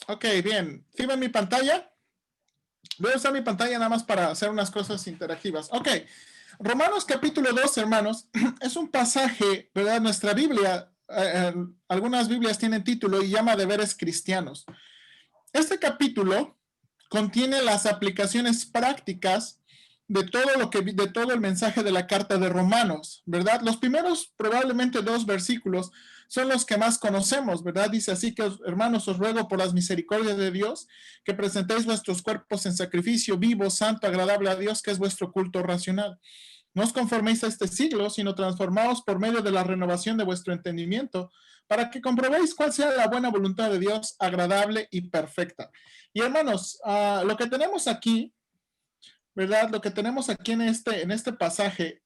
Ok, bien. ¿Sí ven mi pantalla? Voy a usar mi pantalla nada más para hacer unas cosas interactivas. Ok. Romanos capítulo 2, hermanos, es un pasaje, ¿verdad? Nuestra Biblia, algunas Biblias tienen título y llama deberes cristianos. Este capítulo contiene las aplicaciones prácticas de todo el mensaje de la carta de Romanos, ¿verdad? Los primeros probablemente dos versículos son los que más conocemos, ¿verdad? Dice así que, hermanos, os ruego por las misericordias de Dios que presentéis vuestros cuerpos en sacrificio vivo, santo, agradable a Dios, que es vuestro culto racional. No os conforméis a este siglo, sino transformaos por medio de la renovación de vuestro entendimiento, para que comprobéis cuál sea la buena voluntad de Dios, agradable y perfecta. Y hermanos, lo que tenemos aquí, ¿verdad? Lo que tenemos aquí en este pasaje,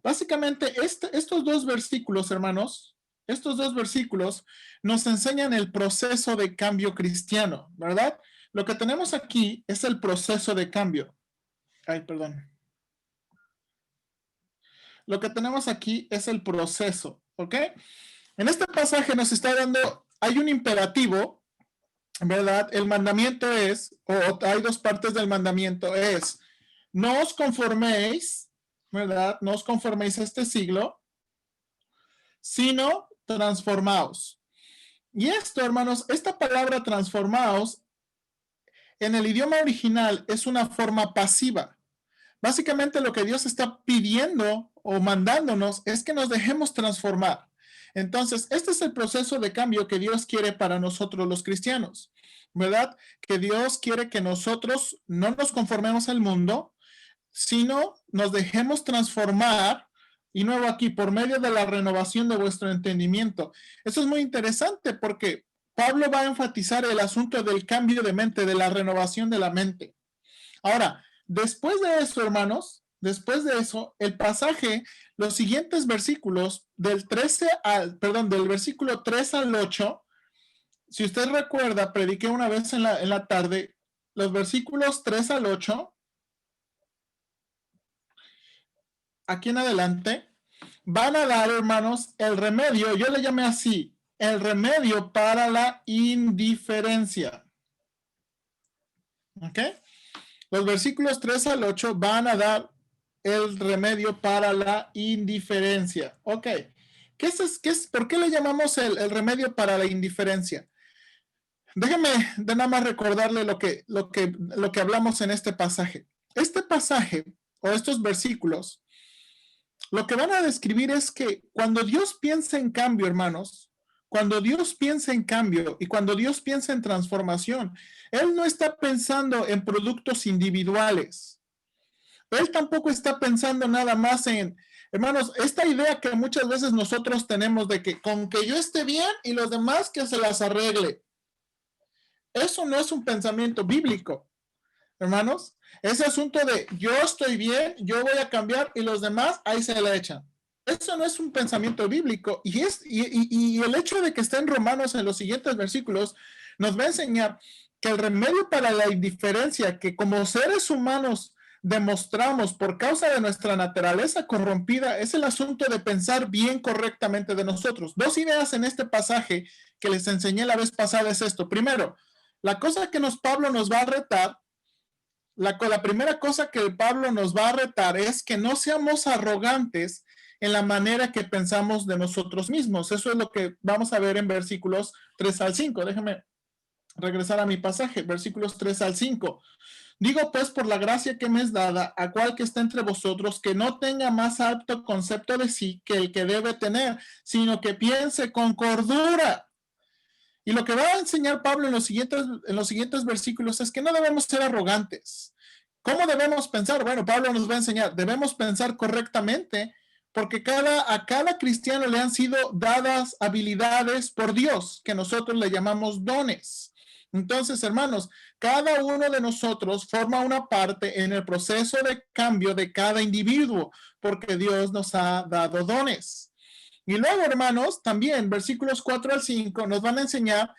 básicamente estos dos versículos, hermanos, estos dos versículos nos enseñan el proceso de cambio cristiano, ¿verdad? Lo que tenemos aquí es el proceso de cambio. Ay, perdón. Lo que tenemos aquí es el proceso, ¿ok? En este pasaje nos está dando, hay un imperativo, ¿verdad? El mandamiento es, o hay dos partes del mandamiento, es, no os conforméis, ¿verdad? No os conforméis a este siglo, sino transformaos. Y esto, hermanos, esta palabra transformaos en el idioma original es una forma pasiva. Básicamente lo que Dios está pidiendo o mandándonos es que nos dejemos transformar. Entonces, este es el proceso de cambio que Dios quiere para nosotros los cristianos, ¿verdad? Que Dios quiere que nosotros no nos conformemos al mundo, sino nos dejemos transformar, y nuevo aquí, por medio de la renovación de vuestro entendimiento. Eso es muy interesante porque Pablo va a enfatizar el asunto del cambio de mente, de la renovación de la mente. Ahora, después de eso, hermanos, después de eso, el pasaje, los siguientes versículos del versículo 3 al 8, si usted recuerda, prediqué una vez en la tarde, los versículos 3 al 8, aquí en adelante, van a dar, hermanos, el remedio, yo le llamé así, el remedio para la indiferencia. ¿Ok? Los versículos 3 al 8 van a dar el remedio para la indiferencia. Ok. ¿Por qué le llamamos el remedio para la indiferencia? Déjeme de nada más recordarle lo que hablamos en este pasaje. Este pasaje o estos versículos, lo que van a describir es que cuando Dios piensa en cambio, hermanos, cuando Dios piensa en cambio y cuando Dios piensa en transformación, Él no está pensando en productos individuales. Él tampoco está pensando nada más en, hermanos, esta idea que muchas veces nosotros tenemos de que con que yo esté bien y los demás que se las arregle. Eso no es un pensamiento bíblico, hermanos. Ese asunto de yo estoy bien, yo voy a cambiar y los demás ahí se le echan. Eso no es un pensamiento bíblico. Y el hecho de que esté en Romanos en los siguientes versículos nos va a enseñar que el remedio para la indiferencia que como seres humanos demostramos por causa de nuestra naturaleza corrompida es el asunto de pensar bien correctamente de nosotros. Dos ideas en este pasaje que les enseñé la vez pasada es esto. Primero, la cosa que Pablo nos va a retar, la primera cosa que Pablo nos va a retar es que no seamos arrogantes en la manera que pensamos de nosotros mismos. Eso es lo que vamos a ver en versículos 3 al 5. Déjenme regresar a mi pasaje, versículos 3 al 5. Digo pues por la gracia que me es dada a cual que está entre vosotros, que no tenga más alto concepto de sí que el que debe tener, sino que piense con cordura. Y lo que va a enseñar Pablo en los siguientes versículos es que no debemos ser arrogantes. ¿Cómo debemos pensar? Bueno, Pablo nos va a enseñar, debemos pensar correctamente porque a cada cristiano le han sido dadas habilidades por Dios, que nosotros le llamamos dones. Entonces, hermanos, cada uno de nosotros forma una parte en el proceso de cambio de cada individuo, porque Dios nos ha dado dones. Y luego, hermanos, también versículos 4 al 5 nos van a enseñar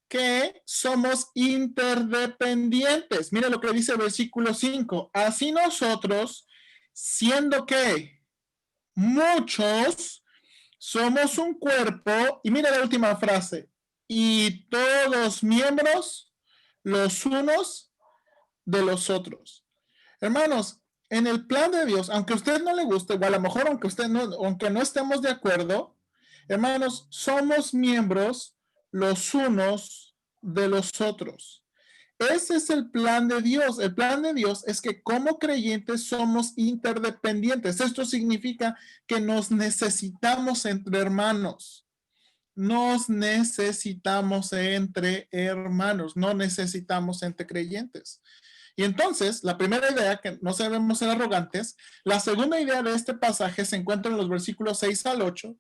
que somos interdependientes. Mira lo que dice el versículo 5. Así nosotros, siendo que muchos, somos un cuerpo, y mira la última frase, y todos miembros los unos de los otros. Hermanos, en el plan de Dios, aunque a usted no le guste, o a lo mejor aunque no estemos de acuerdo, hermanos, somos miembros los unos de los otros. Ese es el plan de Dios. El plan de Dios es que como creyentes somos interdependientes. Esto significa que nos necesitamos entre hermanos. Nos necesitamos entre hermanos, no necesitamos entre creyentes. Y entonces, la primera idea, que no debemos ser arrogantes, la segunda idea de este pasaje se encuentra en los versículos 6 al 8,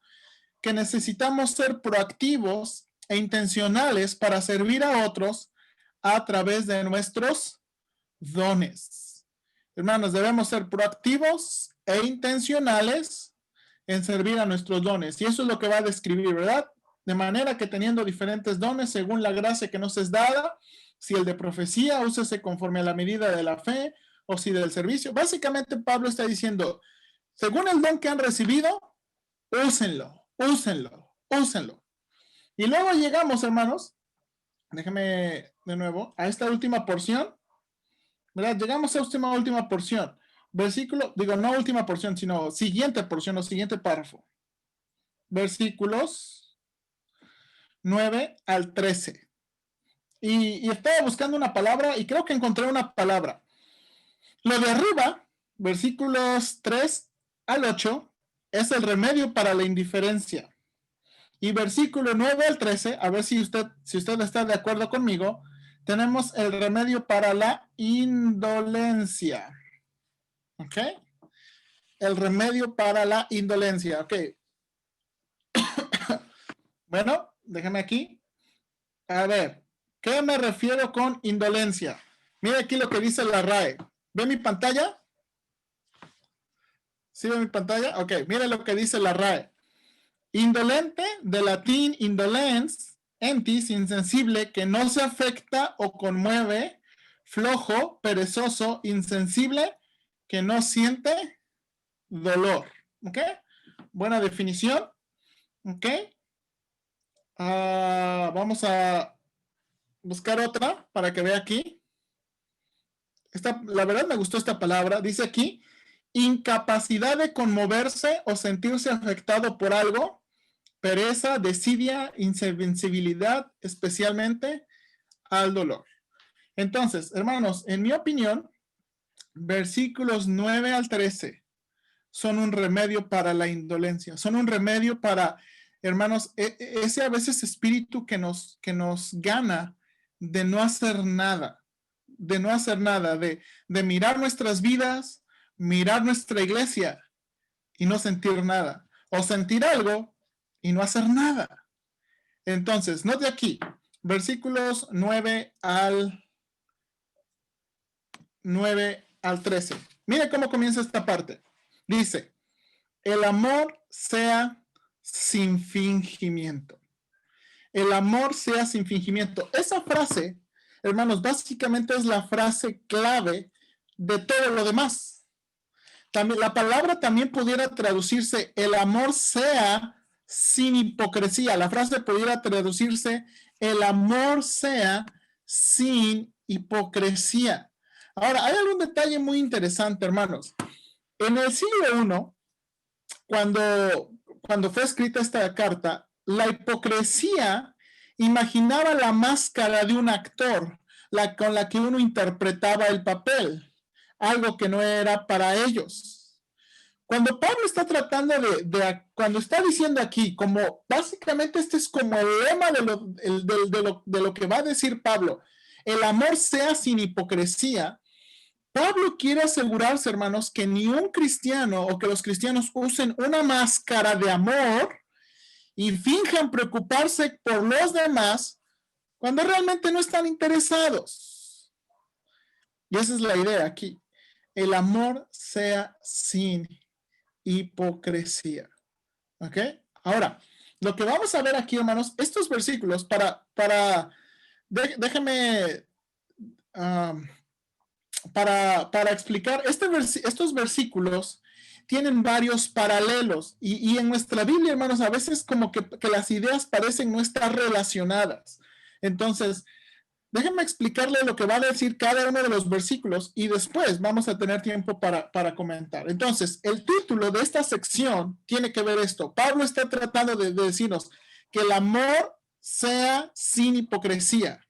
que necesitamos ser proactivos e intencionales para servir a otros a través de nuestros dones. Hermanos, debemos ser proactivos e intencionales en servir a nuestros dones. Y eso es lo que va a describir, ¿verdad? De manera que teniendo diferentes dones según la gracia que nos es dada, si el de profecía, úsese conforme a la medida de la fe, o si del servicio. Básicamente Pablo está diciendo, según el don que han recibido, úsenlo, úsenlo, úsenlo. Y luego llegamos, hermanos, déjame de nuevo, a esta última porción, ¿verdad? Llegamos a esta última porción. Versículo, digo, no última porción, sino siguiente porción o siguiente párrafo. Versículos 9 al 13. Y estaba buscando una palabra y creo que encontré una palabra. Lo de arriba, versículos 3 al 8, es el remedio para la indiferencia. Y versículo 9 al 13, a ver si usted está de acuerdo conmigo, tenemos el remedio para la indolencia. ¿Ok? El remedio para la indolencia. Ok. Bueno, déjame aquí. A ver, ¿qué me refiero con indolencia? Mira aquí lo que dice la RAE. ¿Ve mi pantalla? ¿Sí ve mi pantalla? Ok, mira lo que dice la RAE. Indolente, de latín indolens, entis, insensible, que no se afecta o conmueve, flojo, perezoso, insensible, que no siente dolor. ¿Ok? Buena definición. ¿Ok? Vamos a buscar otra para que vea aquí. La verdad me gustó esta palabra. Dice aquí, incapacidad de conmoverse o sentirse afectado por algo, pereza, desidia, insensibilidad, especialmente al dolor. Entonces, hermanos, en mi opinión, versículos 9 al 13 son un remedio para la indolencia, son un remedio para, hermanos, ese a veces espíritu que nos gana de no hacer nada, de mirar nuestras vidas, mirar nuestra iglesia y no sentir nada, o sentir algo y no hacer nada. Entonces, note aquí, versículos 9 al 13. Mire cómo comienza esta parte. Dice, el amor sea sin fingimiento. El amor sea sin fingimiento. Esa frase, hermanos, básicamente es la frase clave de todo lo demás. También, la palabra también pudiera traducirse, el amor sea sin hipocresía. La frase pudiera traducirse, el amor sea sin hipocresía. Ahora, hay algún detalle muy interesante, hermanos. En el siglo I, cuando fue escrita esta carta, la hipocresía imaginaba la máscara de un actor, con la que uno interpretaba el papel, algo que no era para ellos. Cuando Pablo está tratando cuando está diciendo aquí, como básicamente este es como el lema de lo que va a decir Pablo, el amor sea sin hipocresía. Pablo quiere asegurarse, hermanos, que ni un cristiano o que los cristianos usen una máscara de amor y finjan preocuparse por los demás cuando realmente no están interesados. Y esa es la idea aquí. El amor sea sin hipocresía. ¿Ok? Ahora, lo que vamos a ver aquí, hermanos, estos versículos déjeme para explicar, estos versículos tienen varios paralelos y en nuestra Biblia, hermanos, a veces como que las ideas parecen no estar relacionadas. Entonces, déjenme explicarle lo que va a decir cada uno de los versículos y después vamos a tener tiempo para comentar. Entonces, el título de esta sección tiene que ver esto. Pablo está tratando de decirnos que el amor sea sin hipocresía,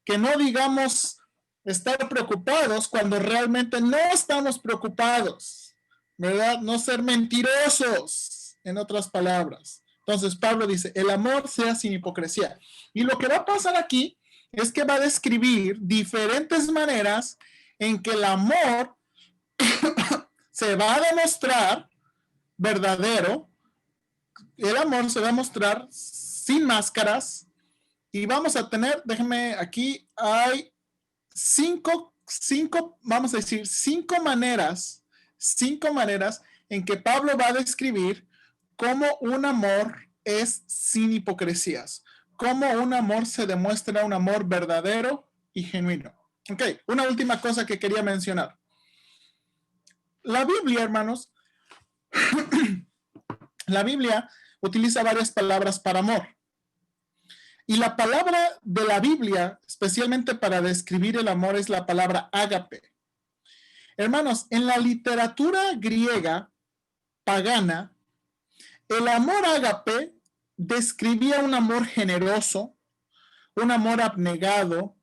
que no digamos estar preocupados cuando realmente no estamos preocupados, ¿verdad? No ser mentirosos, en otras palabras. Entonces, Pablo dice, el amor sea sin hipocresía. Y lo que va a pasar aquí es que va a describir diferentes maneras en que el amor se va a demostrar verdadero, el amor se va a mostrar sin máscaras y vamos a tener, déjenme, aquí hay vamos a decir, cinco maneras en que Pablo va a describir cómo un amor es sin hipocresías, cómo un amor se demuestra un amor verdadero y genuino. Ok, una última cosa que quería mencionar. La Biblia, hermanos, la Biblia utiliza varias palabras para amor. Y la palabra de la Biblia, especialmente para describir el amor, es la palabra ágape. Hermanos, en la literatura griega pagana, el amor ágape describía un amor generoso, un amor abnegado,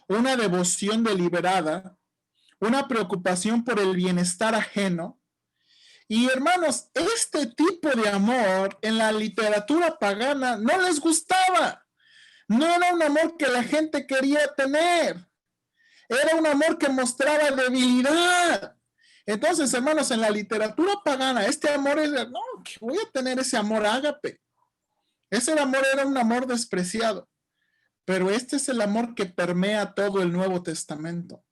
una devoción deliberada, una preocupación por el bienestar ajeno. Y hermanos, este tipo de amor en la literatura pagana no les gustaba. No era un amor que la gente quería tener. Era un amor que mostraba debilidad. Entonces, hermanos, en la literatura pagana, este amor es, no, que voy a tener ese amor ágape. Ese amor era un amor despreciado. Pero este es el amor que permea todo el Nuevo Testamento,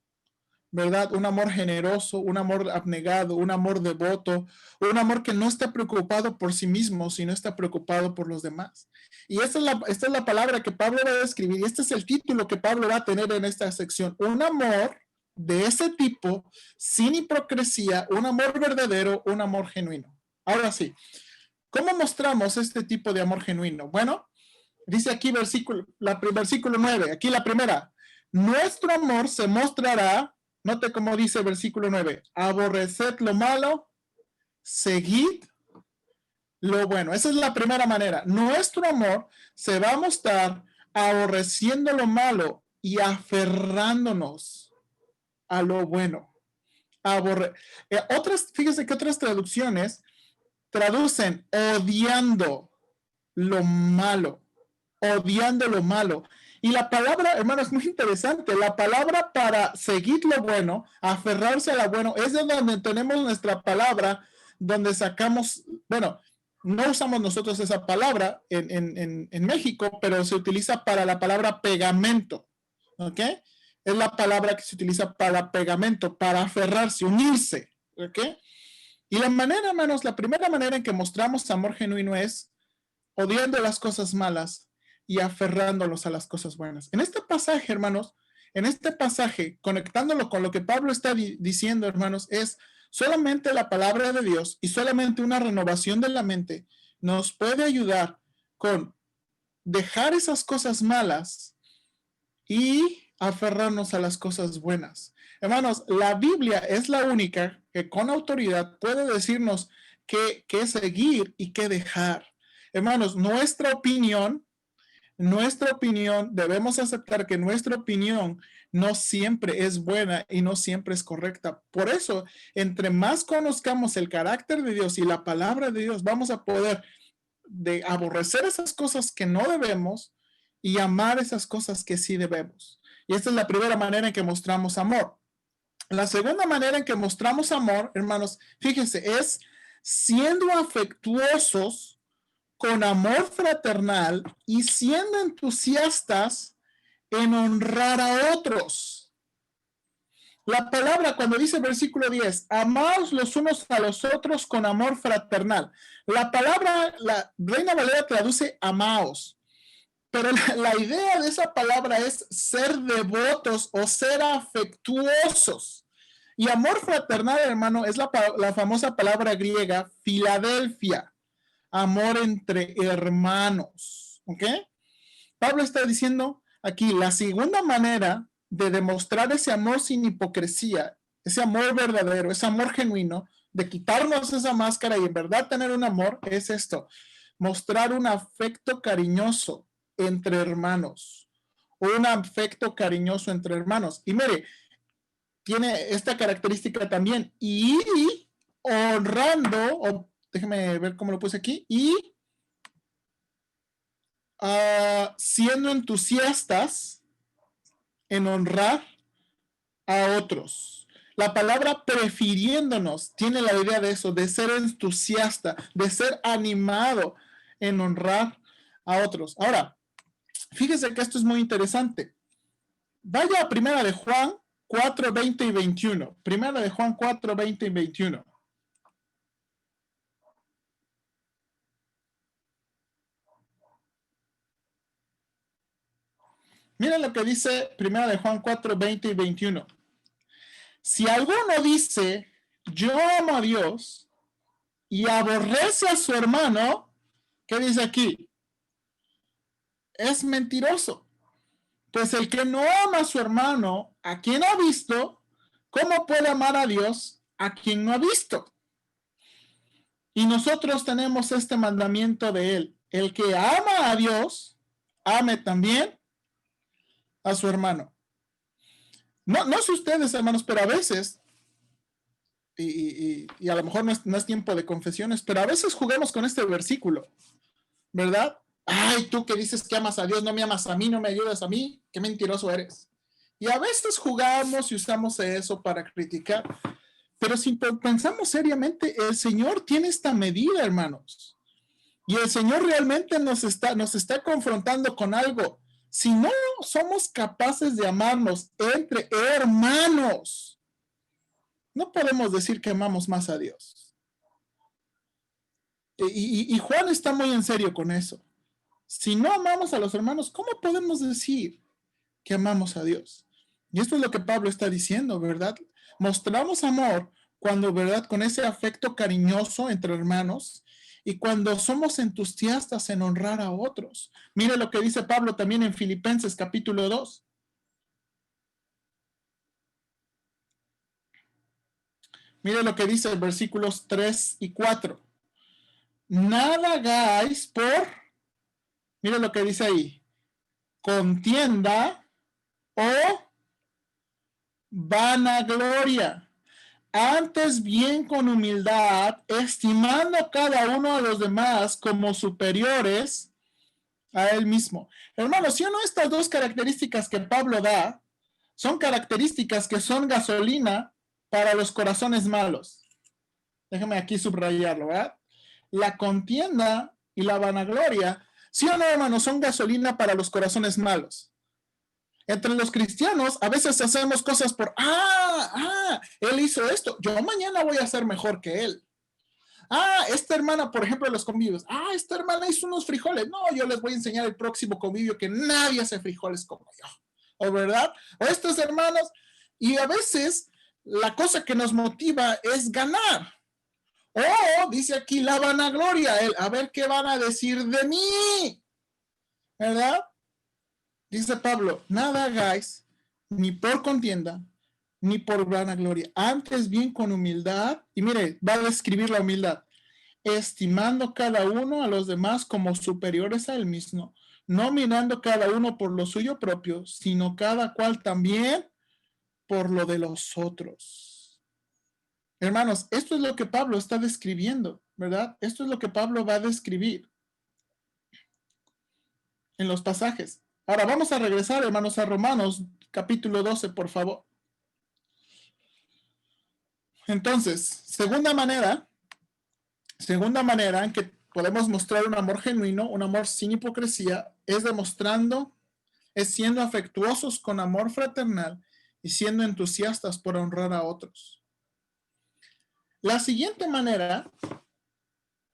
¿verdad? Un amor generoso, un amor abnegado, un amor devoto, un amor que no está preocupado por sí mismo, sino está preocupado por los demás. Y esta es la palabra que Pablo va a describir, y este es el título que Pablo va a tener en esta sección. Un amor de ese tipo, sin hipocresía, un amor verdadero, un amor genuino. Ahora sí, ¿cómo mostramos este tipo de amor genuino? Bueno, dice aquí versículo 9, aquí la primera. Nuestro amor se mostrará, note cómo dice versículo 9, aborreced lo malo, seguid lo bueno. Esa es la primera manera. Nuestro amor se va a mostrar aborreciendo lo malo y aferrándonos a lo bueno. Fíjese que otras traducciones traducen odiando lo malo. Odiando lo malo. Y la palabra, hermano, es muy interesante. La palabra para seguir lo bueno, aferrarse a lo bueno, es de donde tenemos nuestra palabra, donde sacamos, bueno, no usamos nosotros esa palabra en México, pero se utiliza para la palabra pegamento, ¿ok? Es la palabra que se utiliza para pegamento, para aferrarse, unirse, ¿ok? Y la manera, hermanos, la primera manera en que mostramos amor genuino es odiando las cosas malas y aferrándolos a las cosas buenas. En este pasaje, hermanos, en este pasaje, conectándolo con lo que Pablo está diciendo, hermanos, es solamente la palabra de Dios y solamente una renovación de la mente nos puede ayudar con dejar esas cosas malas y aferrarnos a las cosas buenas. Hermanos, la Biblia es la única que con autoridad puede decirnos qué seguir y qué dejar. Hermanos, nuestra opinión, debemos aceptar que nuestra opinión no siempre es buena y no siempre es correcta. Por eso, entre más conozcamos el carácter de Dios y la palabra de Dios, vamos a poder aborrecer esas cosas que no debemos y amar esas cosas que sí debemos. Y esta es la primera manera en que mostramos amor. La segunda manera en que mostramos amor, hermanos, fíjense, es siendo afectuosos con amor fraternal y siendo entusiastas en honrar a otros. La palabra, cuando dice versículo 10, amaos los unos a los otros con amor fraternal. La palabra, la Reina Valera traduce amaos, pero la idea de esa palabra es ser devotos o ser afectuosos. Y amor fraternal, hermano, es la famosa palabra griega Filadelfia. Amor entre hermanos, ¿ok? Pablo está diciendo, aquí, la segunda manera de demostrar ese amor sin hipocresía, ese amor verdadero, ese amor genuino, de quitarnos esa máscara y en verdad tener un amor, es esto, mostrar un afecto cariñoso entre hermanos, un afecto cariñoso entre hermanos. Y mire, tiene esta característica también, y honrando, o déjeme ver cómo lo puse aquí, y siendo entusiastas en honrar a otros. La palabra prefiriéndonos tiene la idea de eso, de ser entusiasta, de ser animado en honrar a otros. Ahora, fíjese que esto es muy interesante. Vaya a Primera de Juan 4, 20 y 21. Primera de Juan 4, 20 y 21. Miren lo que dice Primera de Juan 4, 20 y 21. Si alguno dice, yo amo a Dios y aborrece a su hermano, ¿qué dice aquí? Es mentiroso. Pues el que no ama a su hermano, a quien ha visto, ¿cómo puede amar a Dios a quien no ha visto? Y nosotros tenemos este mandamiento de él. El que ama a Dios, ame también a su hermano. No sé ustedes, hermanos, pero a veces, y a lo mejor no es tiempo de confesiones, pero a veces jugamos con este versículo, ¿verdad? Ay, tú que dices que amas a Dios, no me amas a mí, no me ayudas a mí, qué mentiroso eres. Y a veces jugamos y usamos eso para criticar. Pero si pensamos seriamente, el Señor tiene esta medida, hermanos. Y el Señor realmente nos está confrontando con algo. Si no somos capaces de amarnos entre hermanos, no podemos decir que amamos más a Dios. Y Juan está muy en serio con eso. Si no amamos a los hermanos, ¿cómo podemos decir que amamos a Dios? Y esto es lo que Pablo está diciendo, ¿verdad? Mostramos amor cuando, ¿verdad? Con ese afecto cariñoso entre hermanos y cuando somos entusiastas en honrar a otros. Mire lo que dice Pablo también en Filipenses capítulo 2. Mire lo que dice en versículos 3 y 4. Nada hagáis por, mire lo que dice ahí, contienda o vanagloria. Antes bien con humildad, estimando cada uno a los demás como superiores a él mismo. Hermanos, si uno estas dos características que Pablo da, son características que son gasolina para los corazones malos. Déjame aquí subrayarlo, ¿verdad? La contienda y la vanagloria, sí o no, hermanos, son gasolina para los corazones malos. Entre los cristianos, a veces hacemos cosas por, él hizo esto, yo mañana voy a ser mejor que él. Esta hermana, por ejemplo, los convivios, esta hermana hizo unos frijoles, no, yo les voy a enseñar el próximo convivio que nadie hace frijoles como yo, ¿o verdad? O estas hermanas, y a veces la cosa que nos motiva es ganar. O, dice aquí, la vanagloria, a ver qué van a decir de mí, ¿verdad? Dice Pablo, nada hagáis ni por contienda, ni por vanagloria, antes bien con humildad, y mire, va a describir la humildad, estimando cada uno a los demás como superiores a él mismo, no mirando cada uno por lo suyo propio, sino cada cual también por lo de los otros. Hermanos, esto es lo que Pablo está describiendo, ¿verdad? Esto es lo que Pablo va a describir en los pasajes. Ahora vamos a regresar, hermanos, a Romanos capítulo 12, por favor. Entonces, segunda manera en que podemos mostrar un amor genuino, un amor sin hipocresía, es siendo afectuosos con amor fraternal y siendo entusiastas por honrar a otros. La siguiente manera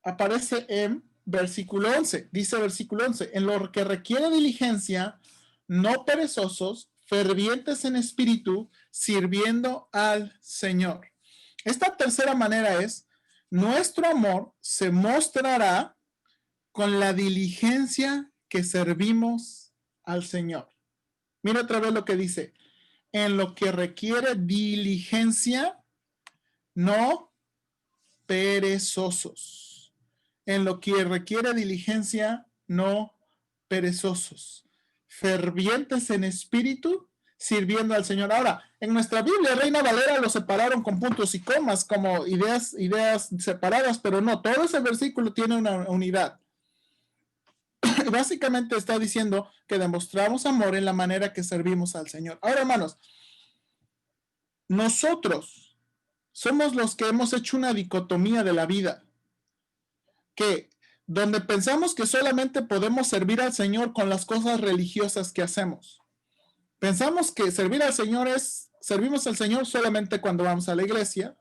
aparece en versículo 11. Dice versículo 11, en lo que requiere diligencia, no perezosos, fervientes en espíritu, sirviendo al Señor. Esta tercera manera es, nuestro amor se mostrará con la diligencia que servimos al Señor. Mira otra vez lo que dice. En lo que requiere diligencia, no perezosos. En lo que requiere diligencia, no perezosos. Fervientes en espíritu, sirviendo al Señor. Ahora, en nuestra Biblia, Reina Valera lo separaron con puntos y comas, como ideas separadas, pero no, todo ese versículo tiene una unidad. Básicamente está diciendo que demostramos amor en la manera que servimos al Señor. Ahora, hermanos, nosotros somos los que hemos hecho una dicotomía de la vida, que donde pensamos que solamente podemos servir al Señor con las cosas religiosas que hacemos. Pensamos que servir al Señor servimos al Señor solamente cuando vamos a la iglesia.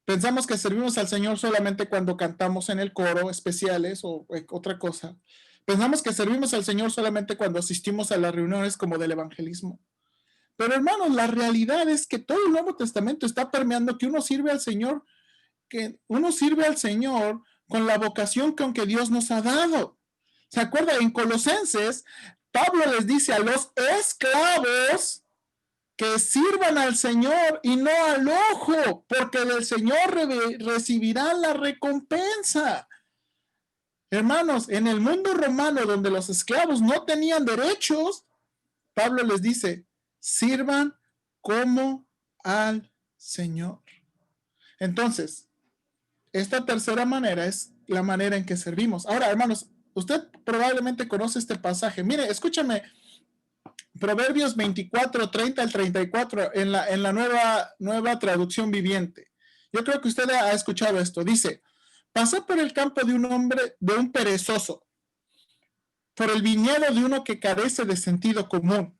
Pensamos que servimos al Señor solamente cuando cantamos en el coro especiales o otra cosa. Pensamos que servimos al Señor solamente cuando asistimos a las reuniones como del evangelismo. Pero hermanos, la realidad es que todo el Nuevo Testamento está permeando que uno sirve al Señor con la vocación que aunque Dios nos ha dado. ¿Se acuerda? En Colosenses, Pablo les dice a los esclavos que sirvan al Señor y no al ojo, porque del Señor recibirán la recompensa. Hermanos, en el mundo romano donde los esclavos no tenían derechos, Pablo les dice, sirvan como al Señor. Entonces, esta tercera manera es la manera en que servimos. Ahora, hermanos, usted probablemente conoce este pasaje. Mire, escúchame, Proverbios 24, 30 al 34 en la nueva traducción viviente. Yo creo que usted ha escuchado esto. Dice, pasé por el campo de un perezoso, por el viñedo de uno que carece de sentido común.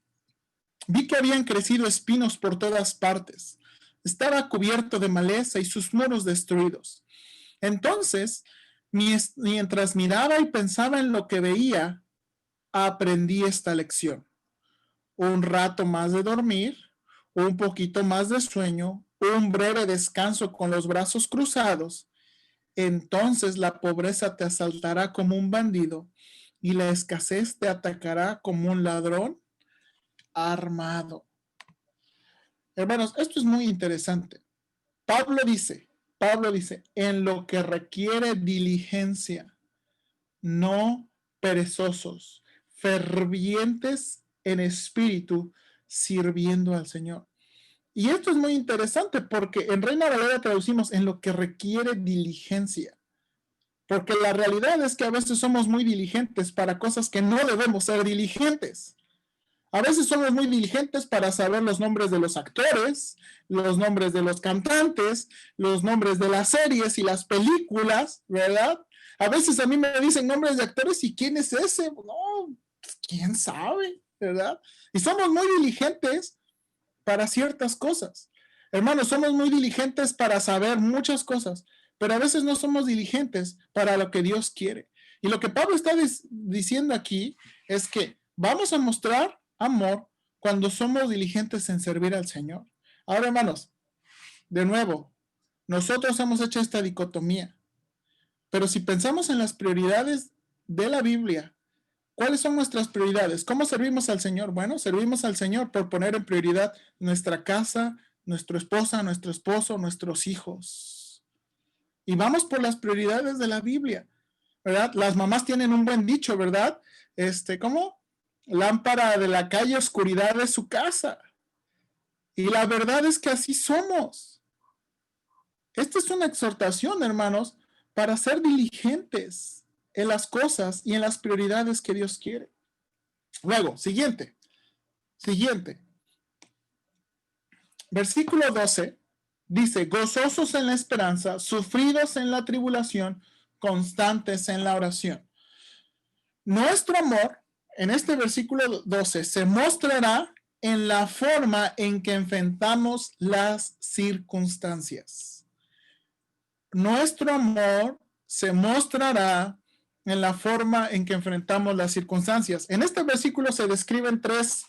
Vi que habían crecido espinos por todas partes. Estaba cubierto de maleza y sus muros destruidos. Entonces, mientras miraba y pensaba en lo que veía, aprendí esta lección. Un rato más de dormir, un poquito más de sueño, un breve descanso con los brazos cruzados. Entonces la pobreza te asaltará como un bandido y la escasez te atacará como un ladrón armado. Hermanos, esto es muy interesante. Pablo dice, en lo que requiere diligencia, no perezosos, fervientes en espíritu, sirviendo al Señor. Y esto es muy interesante porque en Reina Valera traducimos en lo que requiere diligencia. Porque la realidad es que a veces somos muy diligentes para cosas que no debemos ser diligentes. A veces somos muy diligentes para saber los nombres de los actores, los nombres de los cantantes, los nombres de las series y las películas, ¿verdad? A veces a mí me dicen nombres de actores y ¿quién es ese? No, quién sabe, ¿verdad? Y somos muy diligentes para ciertas cosas. Hermanos, somos muy diligentes para saber muchas cosas, pero a veces no somos diligentes para lo que Dios quiere. Y lo que Pablo está diciendo aquí es que vamos a mostrar amor cuando somos diligentes en servir al Señor. Ahora, hermanos, de nuevo, nosotros hemos hecho esta dicotomía, pero si pensamos en las prioridades de la Biblia, ¿cuáles son nuestras prioridades? ¿Cómo servimos al Señor? Bueno, servimos al Señor por poner en prioridad nuestra casa, nuestra esposa, nuestro esposo, nuestros hijos. Y vamos por las prioridades de la Biblia, ¿verdad? Las mamás tienen un buen dicho, ¿verdad? ¿Cómo? Lámpara de la calle, oscuridad de su casa. Y la verdad es que así somos. Esta es una exhortación, hermanos, para ser diligentes en las cosas y en las prioridades que Dios quiere. Luego, siguiente. Versículo 12 dice, gozosos en la esperanza, sufridos en la tribulación, constantes en la oración. Nuestro amor, en este versículo 12, se mostrará en la forma en que enfrentamos las circunstancias. Nuestro amor se mostrará en la forma en que enfrentamos las circunstancias. En este versículo se describen tres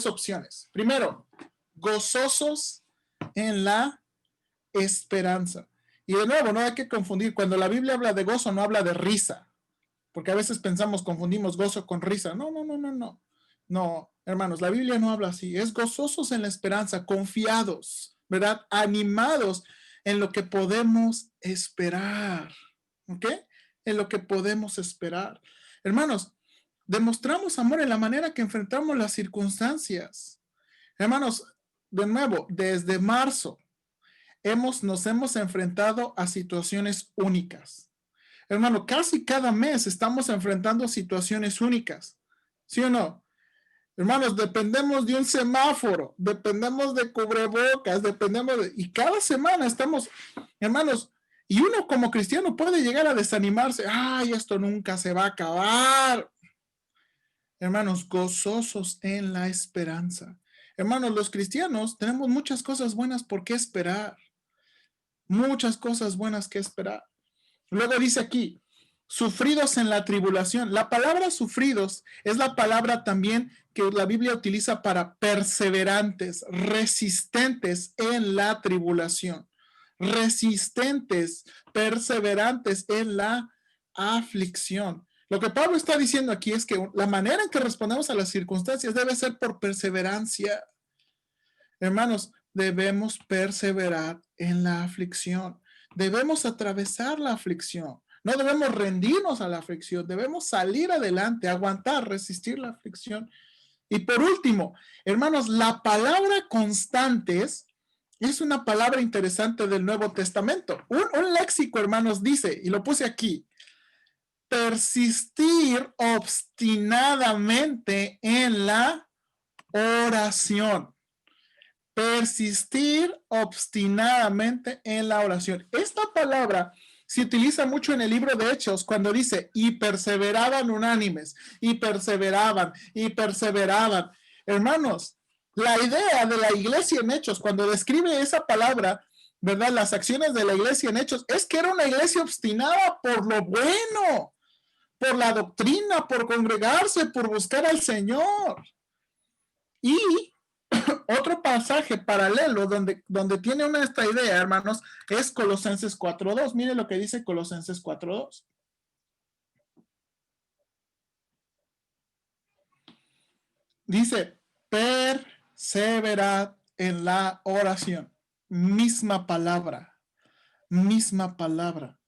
opciones. Primero, gozosos en la esperanza. Y de nuevo, no hay que confundir. Cuando la Biblia habla de gozo, no habla de risa. Porque a veces confundimos gozo con risa. No. Hermanos, la Biblia no habla así. Es gozosos en la esperanza, confiados, ¿verdad? Animados en lo que podemos esperar. ¿Ok? En lo que podemos esperar. Hermanos, demostramos amor en la manera que enfrentamos las circunstancias. Hermanos, de nuevo, desde marzo nos hemos enfrentado a situaciones únicas. Hermano, casi cada mes estamos enfrentando situaciones únicas. ¿Sí o no? Hermanos, dependemos de un semáforo, dependemos de cubrebocas, y cada semana estamos, hermanos, y uno como cristiano puede llegar a desanimarse. Ay, esto nunca se va a acabar. Hermanos, gozosos en la esperanza. Hermanos, los cristianos tenemos muchas cosas buenas por qué esperar. Muchas cosas buenas que esperar. Luego dice aquí, sufridos en la tribulación. La palabra sufridos es la palabra también que la Biblia utiliza para perseverantes, resistentes en la tribulación. Resistentes, perseverantes en la aflicción. Lo que Pablo está diciendo aquí es que la manera en que respondemos a las circunstancias debe ser por perseverancia. Hermanos, debemos perseverar en la aflicción. Debemos atravesar la aflicción. No debemos rendirnos a la aflicción. Debemos salir adelante, aguantar, resistir la aflicción. Y por último, hermanos, la palabra constantes es una palabra interesante del Nuevo Testamento. Un léxico, hermanos, dice, y lo puse aquí, persistir obstinadamente en la oración. Persistir obstinadamente en la oración. Esta palabra se utiliza mucho en el libro de Hechos cuando dice, y perseveraban unánimes, y perseveraban, y perseveraban. Hermanos, la idea de la iglesia en Hechos, cuando describe esa palabra, ¿verdad? Las acciones de la iglesia en Hechos, es que era una iglesia obstinada por lo bueno, por la doctrina, por congregarse, por buscar al Señor. Y otro pasaje paralelo donde tiene esta idea, hermanos, es Colosenses 4.2. Mire lo que dice Colosenses 4.2. Dice, perseverad en la oración. Misma palabra. Misma palabra.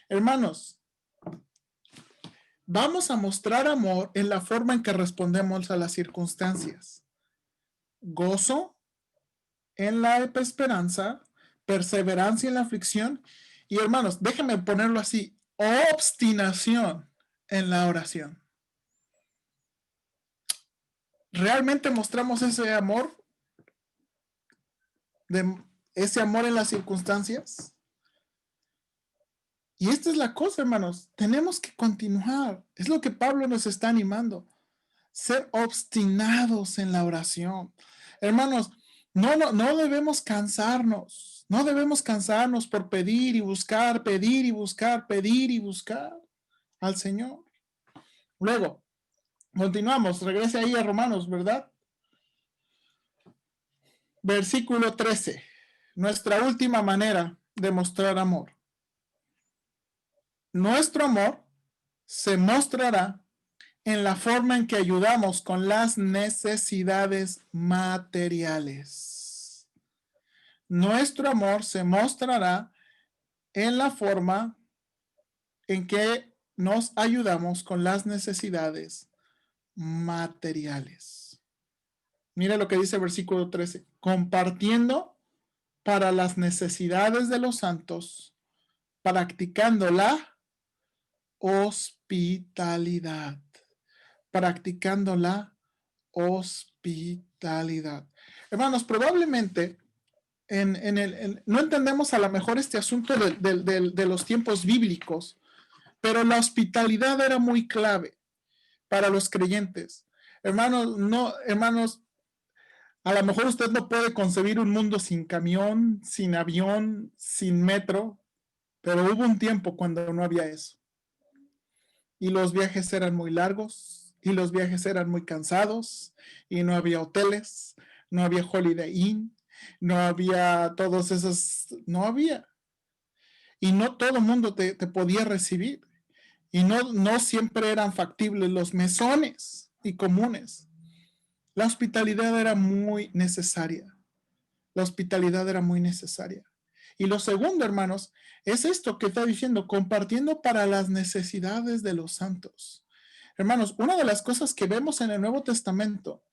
Hermanos, vamos a mostrar amor en la forma en que respondemos a las circunstancias. Gozo en la esperanza, perseverancia en la aflicción, y hermanos, déjenme ponerlo así, obstinación en la oración. ¿Realmente mostramos ese amor? ¿Ese amor en las circunstancias? Y esta es la cosa, hermanos, tenemos que continuar. Es lo que Pablo nos está animando. Ser obstinados en la oración. Hermanos, no debemos cansarnos. No debemos cansarnos por pedir y buscar, pedir y buscar, pedir y buscar al Señor. Luego, continuamos. Regrese ahí a Romanos, ¿verdad? Versículo 13. Nuestra última manera de mostrar amor. Nuestro amor se mostrará en la forma en que ayudamos con las necesidades materiales. Nuestro amor se mostrará en la forma en que nos ayudamos con las necesidades materiales. Mira lo que dice el versículo 13. Compartiendo para las necesidades de los santos, practicando la hospitalidad. Practicando la hospitalidad. Hermanos, probablemente no entendemos a lo mejor este asunto de los tiempos bíblicos, pero la hospitalidad era muy clave para los creyentes. Hermanos, a lo mejor usted no puede concebir un mundo sin camión, sin avión, sin metro, pero hubo un tiempo cuando no había eso. Y los viajes eran muy largos, y los viajes eran muy cansados, y no había hoteles, no había Holiday Inn, no había todos esos, no había. Y no todo el mundo te podía recibir. Y no siempre eran factibles los mesones y comunes. La hospitalidad era muy necesaria. La hospitalidad era muy necesaria. Y lo segundo, hermanos, es esto que está diciendo, compartiendo para las necesidades de los santos. Hermanos, una de las cosas que vemos en el Nuevo Testamento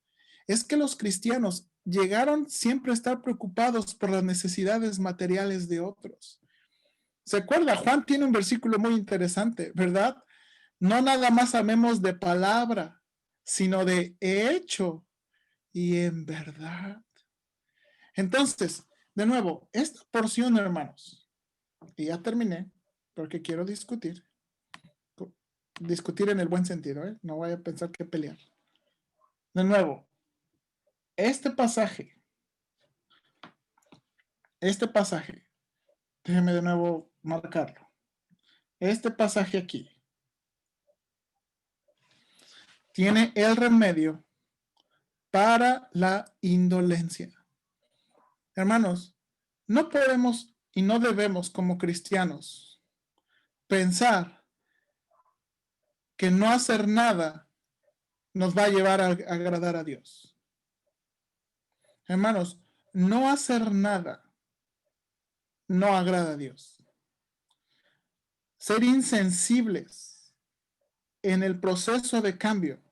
es que los cristianos llegaron siempre a estar preocupados por las necesidades materiales de otros. ¿Se acuerda? Juan tiene un versículo muy interesante, ¿verdad? No nada más amemos de palabra, sino de hecho y en verdad. Entonces, de nuevo, esta porción, hermanos, y ya terminé, porque quiero discutir en el buen sentido, ¿eh? No voy a pensar que pelear. De nuevo, este pasaje, déjeme de nuevo marcarlo. Este pasaje aquí tiene el remedio para la indolencia. Hermanos, no podemos y no debemos como cristianos pensar que no hacer nada nos va a llevar a agradar a Dios. Hermanos, no hacer nada no agrada a Dios. Ser insensibles en el proceso de cambio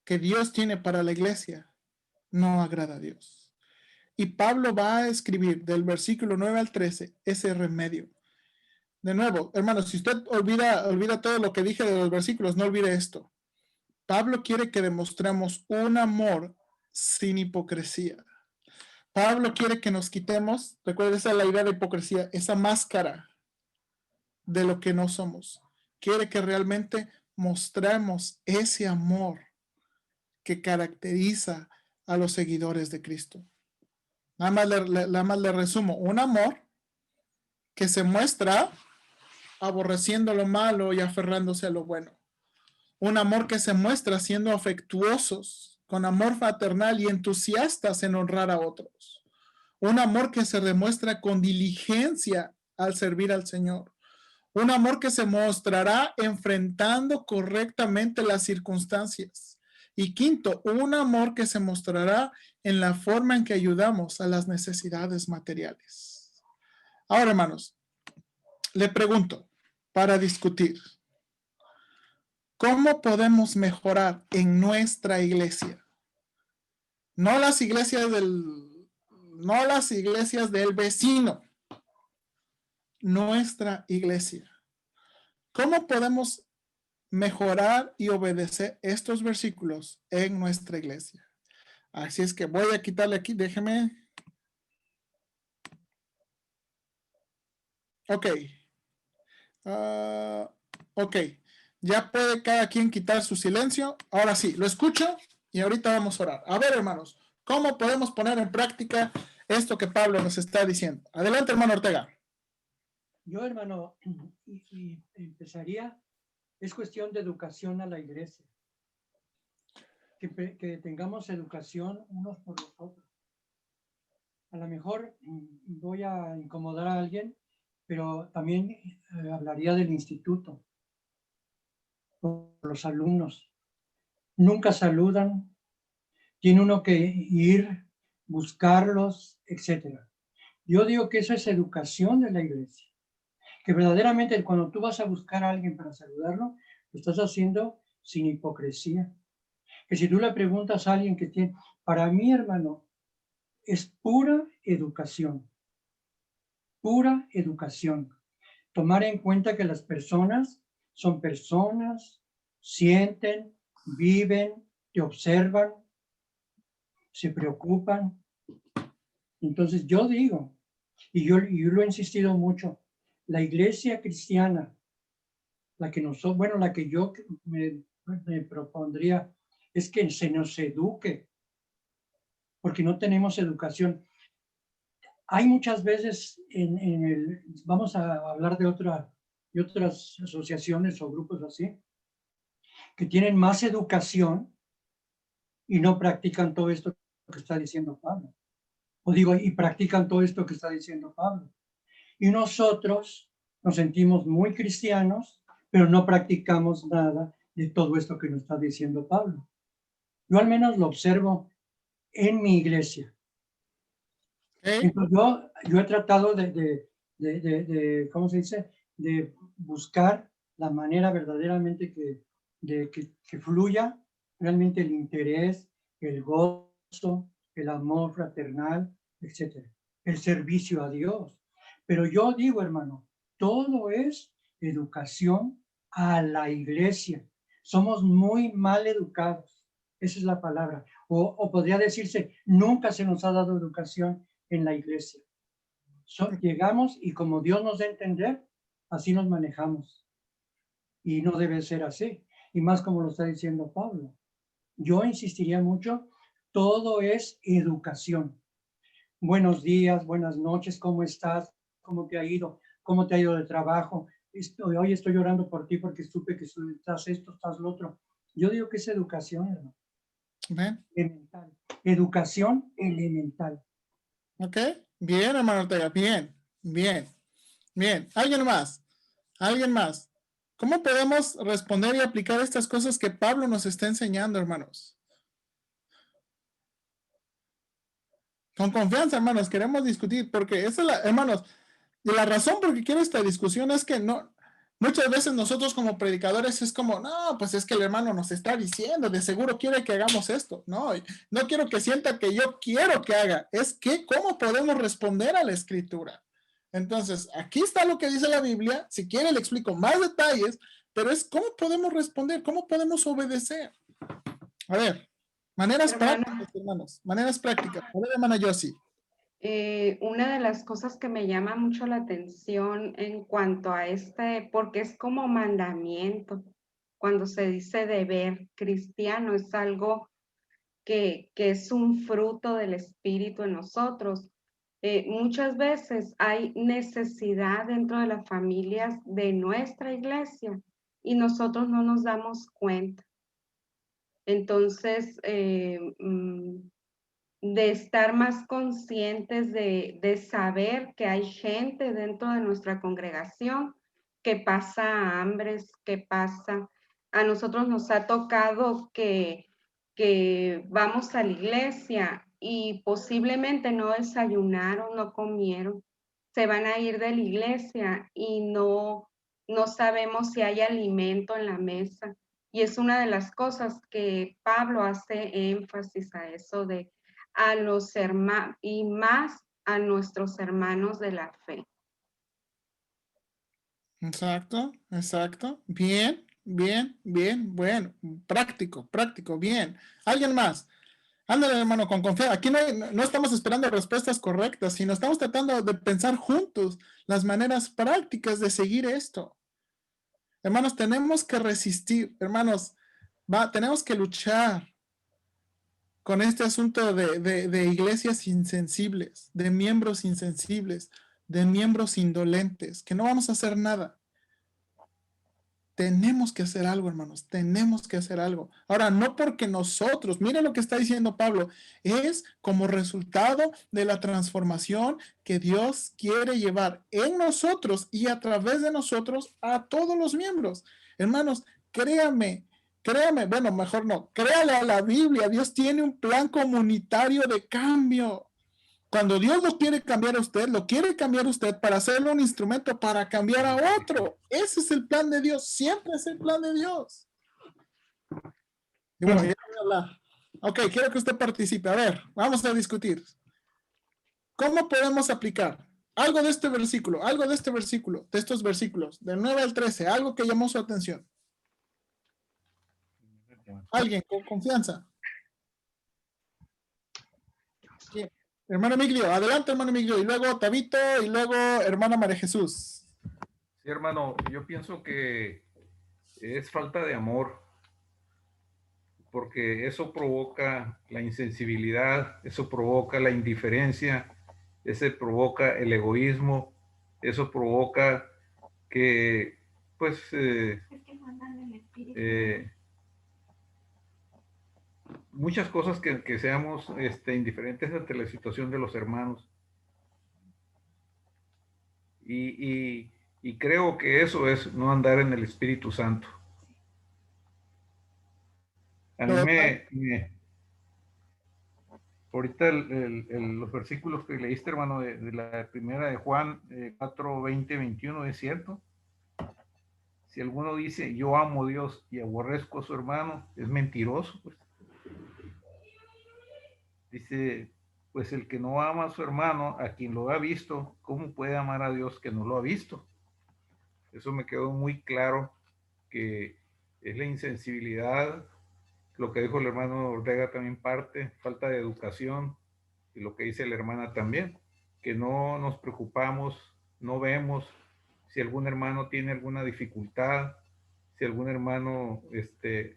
que Dios tiene para la iglesia no agrada a Dios. Y Pablo va a escribir del versículo 9 al 13 ese remedio. De nuevo, hermanos, si usted olvida todo lo que dije de los versículos, no olvide esto. Pablo quiere que demostremos un amor sin hipocresía. Pablo quiere que nos quitemos, recuerda, esa es la idea de hipocresía, esa máscara de lo que no somos. Quiere que realmente mostremos ese amor que caracteriza a los seguidores de Cristo. Nada más le resumo, un amor que se muestra aborreciendo lo malo y aferrándose a lo bueno. Un amor que se muestra siendo afectuosos, con amor fraternal y entusiastas en honrar a otros. Un amor que se demuestra con diligencia al servir al Señor. Un amor que se mostrará enfrentando correctamente las circunstancias. Y quinto, un amor que se mostrará en la forma en que ayudamos a las necesidades materiales. Ahora, hermanos, le pregunto, para discutir, ¿cómo podemos mejorar en nuestra iglesia? No las iglesias del vecino, nuestra iglesia. ¿Cómo podemos mejorar y obedecer estos versículos en nuestra iglesia? Así es que voy a quitarle aquí, déjeme. Ok. Ok. Ya puede cada quien quitar su silencio. Ahora sí, lo escucho y ahorita vamos a orar. A ver, hermanos, ¿cómo podemos poner en práctica esto que Pablo nos está diciendo? Adelante, hermano Ortega. Yo, hermano, y empezaría, es cuestión de educación a la iglesia. Que tengamos educación unos por los otros. A lo mejor voy a incomodar a alguien, pero también hablaría del instituto, por los alumnos. Nunca saludan, tiene uno que ir, buscarlos, etc. Yo digo que eso es educación de la iglesia. Que verdaderamente cuando tú vas a buscar a alguien para saludarlo, lo estás haciendo sin hipocresía. Que si tú le preguntas a alguien que tiene, para mí, hermano, es pura educación. Pura educación. Tomar en cuenta que las personas son personas, sienten, viven, te observan, se preocupan. Entonces yo digo, y yo lo he insistido mucho, la iglesia cristiana, la que yo me propondría es que se nos eduque, porque no tenemos educación. Hay muchas veces vamos a hablar de otras asociaciones o grupos así, que tienen más educación y no practican todo esto que está diciendo Pablo. Y practican todo esto que está diciendo Pablo. Y nosotros nos sentimos muy cristianos, pero no practicamos nada de todo esto que nos está diciendo Pablo. Yo al menos lo observo en mi iglesia. ¿Ok? Entonces, yo he tratado ¿cómo se dice? De buscar la manera verdaderamente que fluya realmente el interés, el gozo, el amor fraternal, etcétera, el servicio a Dios. Pero yo digo, hermano, todo es educación a la iglesia. Somos muy mal educados. Esa es la palabra. O podría decirse, nunca se nos ha dado educación en la iglesia. Llegamos y como Dios nos da a entender, así nos manejamos. Y no debe ser así. Y más como lo está diciendo Pablo. Yo insistiría mucho, todo es educación. Buenos días, buenas noches, ¿cómo estás? ¿Cómo te ha ido? ¿Cómo te ha ido de trabajo? Hoy estoy llorando por ti porque supe que estás esto, estás lo otro. Yo digo que es educación, hermano. ¿Ven? Elemental. Educación elemental. ¿Ok? Bien, hermano Ortega, bien, bien, bien. ¿Alguien más? ¿Alguien más? ¿Cómo podemos responder y aplicar estas cosas que Pablo nos está enseñando, hermanos? Con confianza, hermanos, queremos discutir, porque esa es la, hermanos, y la razón por que quiero esta discusión es que no, muchas veces nosotros como predicadores es como, no, pues es que el hermano nos está diciendo, de seguro quiere que hagamos esto. No, no quiero que sienta que yo quiero que haga, es que cómo podemos responder a la escritura. Entonces, aquí está lo que dice la Biblia, si quiere le explico más detalles, pero es cómo podemos responder, cómo podemos obedecer. A ver, maneras prácticas, Hermana, hermanos, maneras prácticas. A ver, hermana Yossi. una de las cosas que me llama mucho la atención en cuanto a porque es como mandamiento, cuando se dice deber cristiano, es algo que es un fruto del Espíritu en nosotros. Muchas veces hay necesidad dentro de las familias de nuestra iglesia y nosotros no nos damos cuenta. Entonces, de estar más conscientes de saber que hay gente dentro de nuestra congregación que pasa hambres, que pasa. A nosotros nos ha tocado que vamos a la iglesia y posiblemente no desayunaron, no comieron, se van a ir de la iglesia y no sabemos si hay alimento en la mesa. Y es una de las cosas que Pablo hace énfasis a eso de a los hermanos y más a nuestros hermanos de la fe. Exacto, exacto. Bien, bien, bien, bueno, práctico, práctico, bien. ¿Alguien más? Ándale, hermano, con confianza. Aquí no estamos esperando respuestas correctas, sino estamos tratando de pensar juntos las maneras prácticas de seguir esto. Hermanos, tenemos que resistir, hermanos, tenemos que luchar con este asunto de iglesias insensibles, de miembros insensibles, de miembros indolentes, que no vamos a hacer nada. Tenemos que hacer algo, hermanos, tenemos que hacer algo. Ahora, no porque nosotros, mire lo que está diciendo Pablo, es como resultado de la transformación que Dios quiere llevar en nosotros y a través de nosotros a todos los miembros. Hermanos, créame, créame, bueno, mejor no, créale a la Biblia, Dios tiene un plan comunitario de cambio. Cuando Dios lo quiere cambiar a usted, lo quiere cambiar a usted para hacerlo un instrumento para cambiar a otro. Ese es el plan de Dios, siempre es el plan de Dios. Y bueno, ya voy a hablar. Ok, quiero que usted participe. A ver, vamos a discutir. ¿Cómo podemos aplicar algo de este versículo, de estos versículos, del 9 al 13, algo que llamó su atención? Alguien con confianza. ¿Quién? Hermano Miglio, adelante, hermano Miglio, y luego Tabito, y luego hermana María Jesús. Sí, hermano, yo pienso que es falta de amor, porque eso provoca la insensibilidad, eso provoca la indiferencia, eso provoca el egoísmo, eso provoca que, pues, muchas cosas que seamos indiferentes ante la situación de los hermanos. Y creo que eso es no andar en el Espíritu Santo. A mí ahorita los versículos que leíste, hermano, de la primera de Juan 4, 20, 21, ¿es cierto? Si alguno dice, yo amo a Dios y aborrezco a su hermano, es mentiroso, pues. Dice, pues el que no ama a su hermano, a quien lo ha visto, ¿cómo puede amar a Dios que no lo ha visto? Eso me quedó muy claro, que es la insensibilidad, lo que dijo el hermano Ortega también parte, falta de educación, y lo que dice la hermana también, que no nos preocupamos, no vemos si algún hermano tiene alguna dificultad, si algún hermano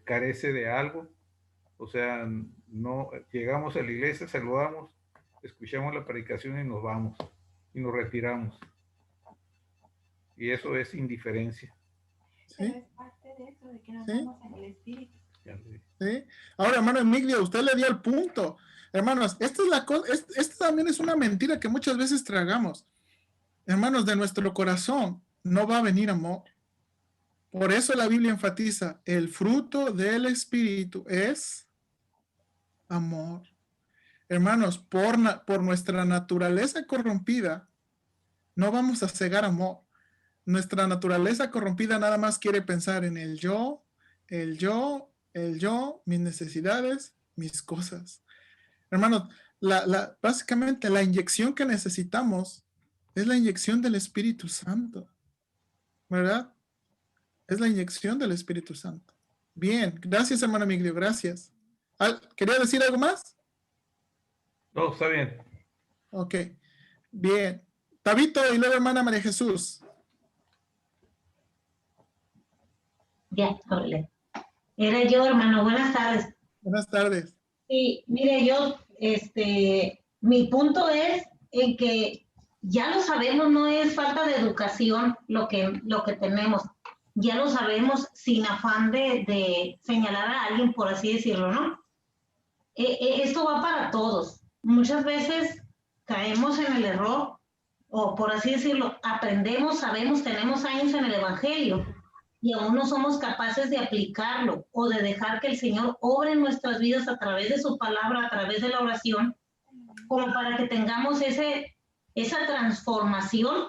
carece de algo. O sea, no llegamos a la iglesia, saludamos, escuchamos la predicación y nos vamos, y nos retiramos. Y eso es indiferencia. ¿Sí? Es parte de eso, de que nos ¿Sí? vamos en el espíritu. ¿Sí? Ahora, hermano Emilio, usted le dio el punto. Hermanos, esta es la cosa, esta también es una mentira que muchas veces tragamos. Hermanos, de nuestro corazón no va a venir amor. Por eso la Biblia enfatiza, el fruto del Espíritu es amor. Hermanos, por nuestra naturaleza corrompida, no vamos a cegar amor. Nuestra naturaleza corrompida nada más quiere pensar en el yo, mis necesidades, mis cosas. Hermanos, básicamente la inyección que necesitamos es la inyección del Espíritu Santo, ¿verdad? Es la inyección del Espíritu Santo. Bien, gracias hermano Miglio, gracias. ¿Quería decir algo más? No, está bien. Ok, bien. Tabito y luego hermana María Jesús. Ya, órale. Era yo, hermano. Buenas tardes. Buenas tardes. Sí, mire, yo, mi punto es en que ya lo sabemos, no es falta de educación lo que tenemos. Ya lo sabemos sin afán de señalar a alguien, por así decirlo, ¿no? Esto va para todos. Muchas veces caemos en el error, o por así decirlo, aprendemos, sabemos, tenemos años en el Evangelio, y aún no somos capaces de aplicarlo o de dejar que el Señor obre en nuestras vidas a través de su palabra, a través de la oración, como para que tengamos esa transformación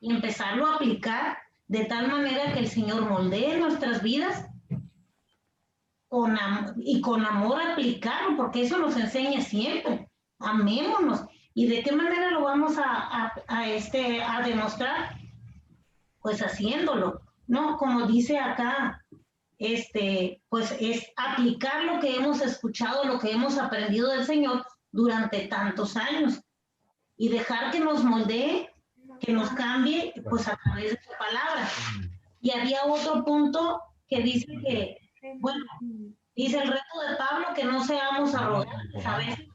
y empezarlo a aplicar de tal manera que el Señor moldee nuestras vidas y con amor aplicarlo, porque eso nos enseña siempre. Amémonos. ¿Y de qué manera lo vamos a demostrar? Pues haciéndolo, ¿no? Como dice acá, pues es aplicar lo que hemos escuchado, lo que hemos aprendido del Señor durante tantos años y dejar que nos moldee, que nos cambie, pues a través de su palabra. Y había otro punto que dice que, bueno, dice el reto de Pablo que no seamos arrogantes. A veces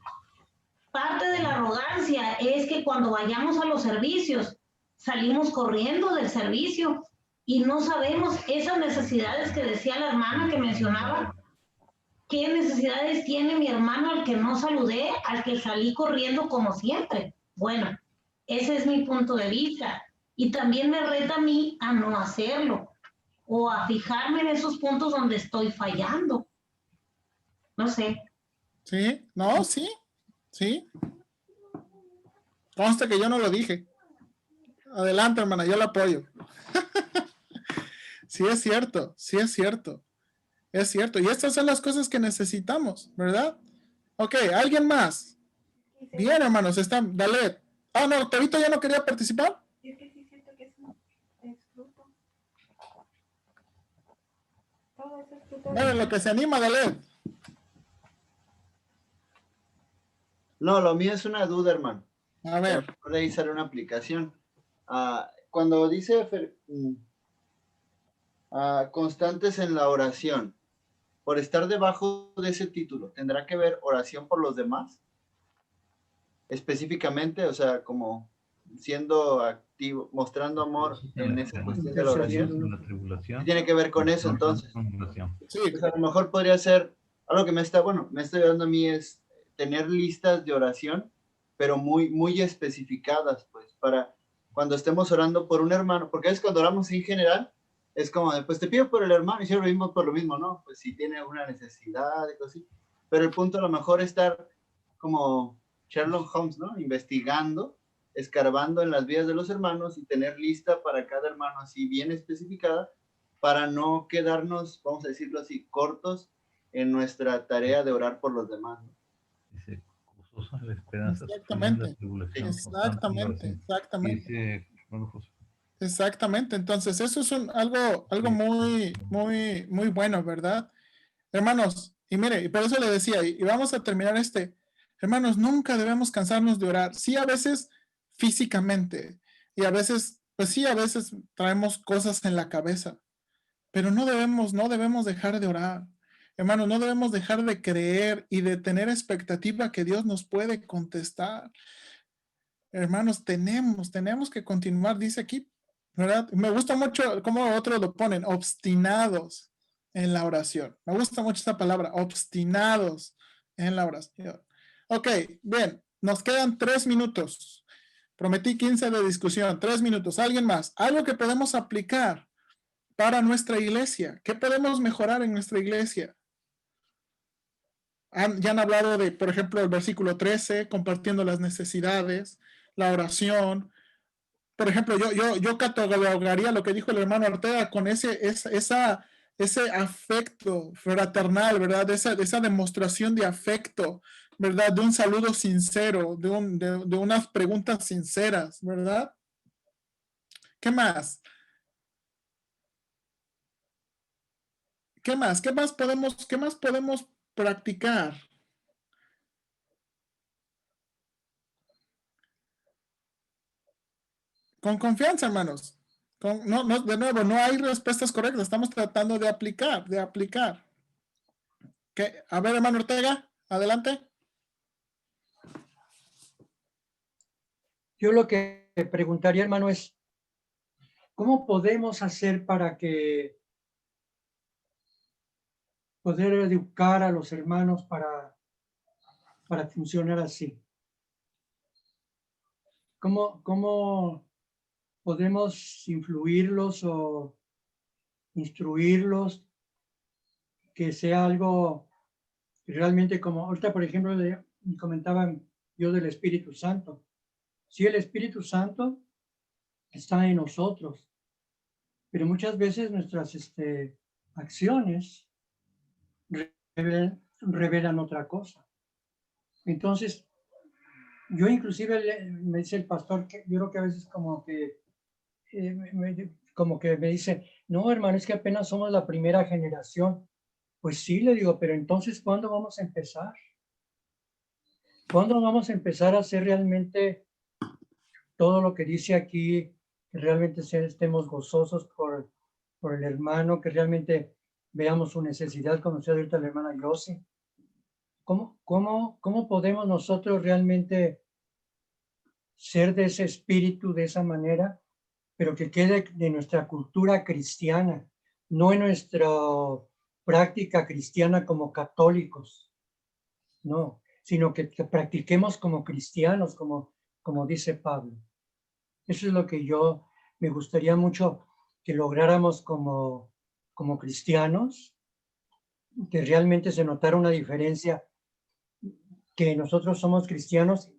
parte de la arrogancia es que cuando vayamos a los servicios, salimos corriendo del servicio y no sabemos esas necesidades que decía la hermana que mencionaba. ¿Qué necesidades tiene mi hermano al que no saludé, al que salí corriendo como siempre? Bueno, ese es mi punto de vista. Y también me reta a mí a no hacerlo o a fijarme en esos puntos donde estoy fallando. No sé. Sí, no, sí, sí. Consta que yo no lo dije. Adelante, hermana, yo la apoyo. Sí es cierto, sí es cierto. Es cierto. Y estas son las cosas que necesitamos, ¿verdad? Ok, ¿alguien más? Bien, hermanos, están. Dale. Ah, no, Tabito ya no quería participar. Es que sí siento que es fruto. Todo eso es fruto. Bueno, lo que se anima, dale. No, lo mío es una duda, hermano. A ver. Por ahí sale una aplicación. Cuando dice constantes en la oración, por estar debajo de ese título, ¿tendrá que ver oración por los demás? Específicamente, o sea, como siendo activo, mostrando amor en esa cuestión de la oración. ¿Tiene que ver con eso entonces? Sí. Pues a lo mejor podría ser algo que me está ayudando a mí es tener listas de oración, pero muy, muy especificadas, pues, para cuando estemos orando por un hermano, porque es cuando oramos en general, es como, pues te pido por el hermano y si lo mismo por lo mismo, ¿no? Pues si tiene alguna necesidad y cosas así. Pero el punto a lo mejor es estar como Sherlock Holmes, ¿no? Investigando, escarbando en las vidas de los hermanos y tener lista para cada hermano así bien especificada para no quedarnos, vamos a decirlo así, cortos en nuestra tarea de orar por los demás, ¿no? Dice, gozoso en la esperanza, sufriendo en la Exactamente, tribulación, exactamente, exactamente. Dice, bueno, José. Exactamente, entonces eso es algo muy, muy, muy bueno, ¿verdad? Hermanos, y mire, y por eso le decía, y vamos a terminar hermanos, nunca debemos cansarnos de orar. Sí, a veces físicamente, y a veces, pues sí, a veces traemos cosas en la cabeza, pero no debemos dejar de orar. Hermanos, no debemos dejar de creer y de tener expectativa que Dios nos puede contestar. Hermanos, tenemos que continuar, dice aquí, ¿verdad? Me gusta mucho cómo otros lo ponen, obstinados en la oración. Me gusta mucho esta palabra, obstinados en la oración. Ok, bien, nos quedan 3 minutos. Prometí 15 de discusión, 3 minutos. ¿Alguien más? Algo que podemos aplicar para nuestra iglesia. ¿Qué podemos mejorar en nuestra iglesia? Ya han hablado de, por ejemplo, el versículo 13, compartiendo las necesidades, la oración. Por ejemplo, yo catalogaría lo que dijo el hermano Ortega con ese afecto fraternal, ¿verdad? Esa demostración de afecto, ¿verdad? De un saludo sincero, de unas preguntas sinceras, ¿verdad? ¿Qué más? ¿Qué más? ¿Qué más podemos practicar? Con confianza, hermanos. De nuevo, no hay respuestas correctas. Estamos tratando de aplicar, ¿Qué? A ver, hermano Ortega, adelante. Yo lo que preguntaría, hermano, es, ¿cómo podemos hacer para que poder educar a los hermanos para funcionar así? ¿Cómo podemos influirlos o instruirlos que sea algo realmente como, ahorita por ejemplo comentaban yo del Espíritu Santo? Sí, el Espíritu Santo está en nosotros, pero muchas veces nuestras acciones revelan otra cosa. Entonces, yo inclusive me dice el pastor que yo creo que a veces como que me dice, no, hermano, es que apenas somos la primera generación. Pues sí, le digo, pero entonces, ¿cuándo vamos a empezar? ¿Cuándo vamos a empezar a hacer realmente todo lo que dice aquí, que realmente estemos gozosos por el hermano, que realmente veamos su necesidad, como decía ahorita la hermana Yossi? ¿Cómo podemos nosotros realmente ser de ese espíritu, de esa manera, pero que quede de nuestra cultura cristiana, no en nuestra práctica cristiana como católicos, no, sino que practiquemos como cristianos, como dice Pablo? Eso es lo que me gustaría mucho que lográramos como cristianos, que realmente se notara una diferencia, que nosotros somos cristianos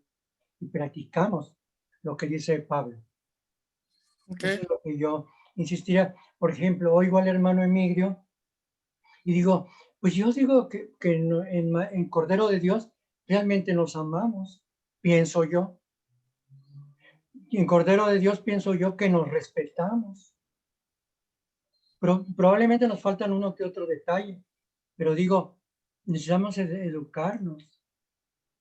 y practicamos lo que dice Pablo. Okay. Eso es lo que yo insistiría. Por ejemplo, oigo al hermano Emigdio y digo, pues yo digo que en Cordero de Dios realmente nos amamos, pienso yo. Y en Cordero de Dios pienso yo que nos respetamos. Probablemente nos faltan uno que otro detalle, pero digo, necesitamos educarnos.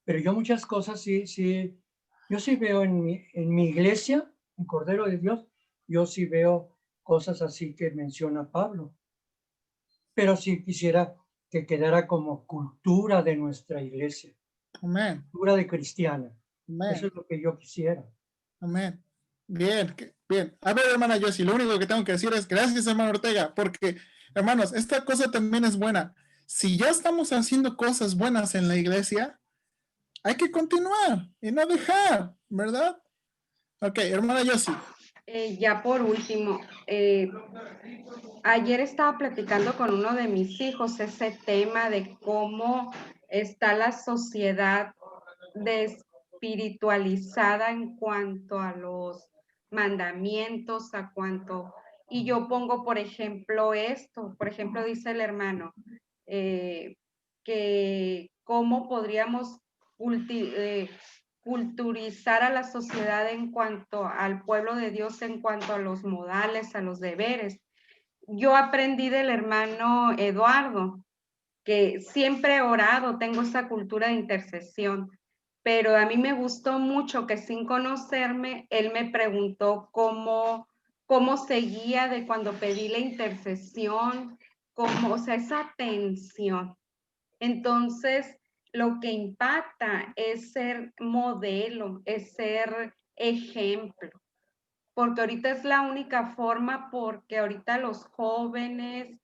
Pero yo muchas cosas yo sí veo en mi iglesia, en Cordero de Dios, yo sí veo cosas así que menciona Pablo. Pero sí quisiera que quedara como cultura de nuestra iglesia. Amén. Cultura de cristiana. Amén. Eso es lo que yo quisiera. Amén. Bien, bien. A ver, hermana Yossi, lo único que tengo que decir es gracias, hermano Ortega, porque, hermanos, esta cosa también es buena. Si ya estamos haciendo cosas buenas en la iglesia, hay que continuar y no dejar, ¿verdad? Ok, hermana Yossi. Ya por último, ayer estaba platicando con uno de mis hijos ese tema de cómo está la sociedad espiritualizada en cuanto a los mandamientos, y yo pongo, por ejemplo, dice el hermano, que cómo podríamos culturizar a la sociedad en cuanto al pueblo de Dios, en cuanto a los modales, a los deberes. Yo aprendí del hermano Eduardo, que siempre he orado, tengo esa cultura de intercesión, pero a mí me gustó mucho que sin conocerme, él me preguntó cómo seguía de cuando pedí la intercesión, o sea, esa atención. Entonces, lo que impacta es ser modelo, es ser ejemplo, porque ahorita es la única forma, porque ahorita los jóvenes,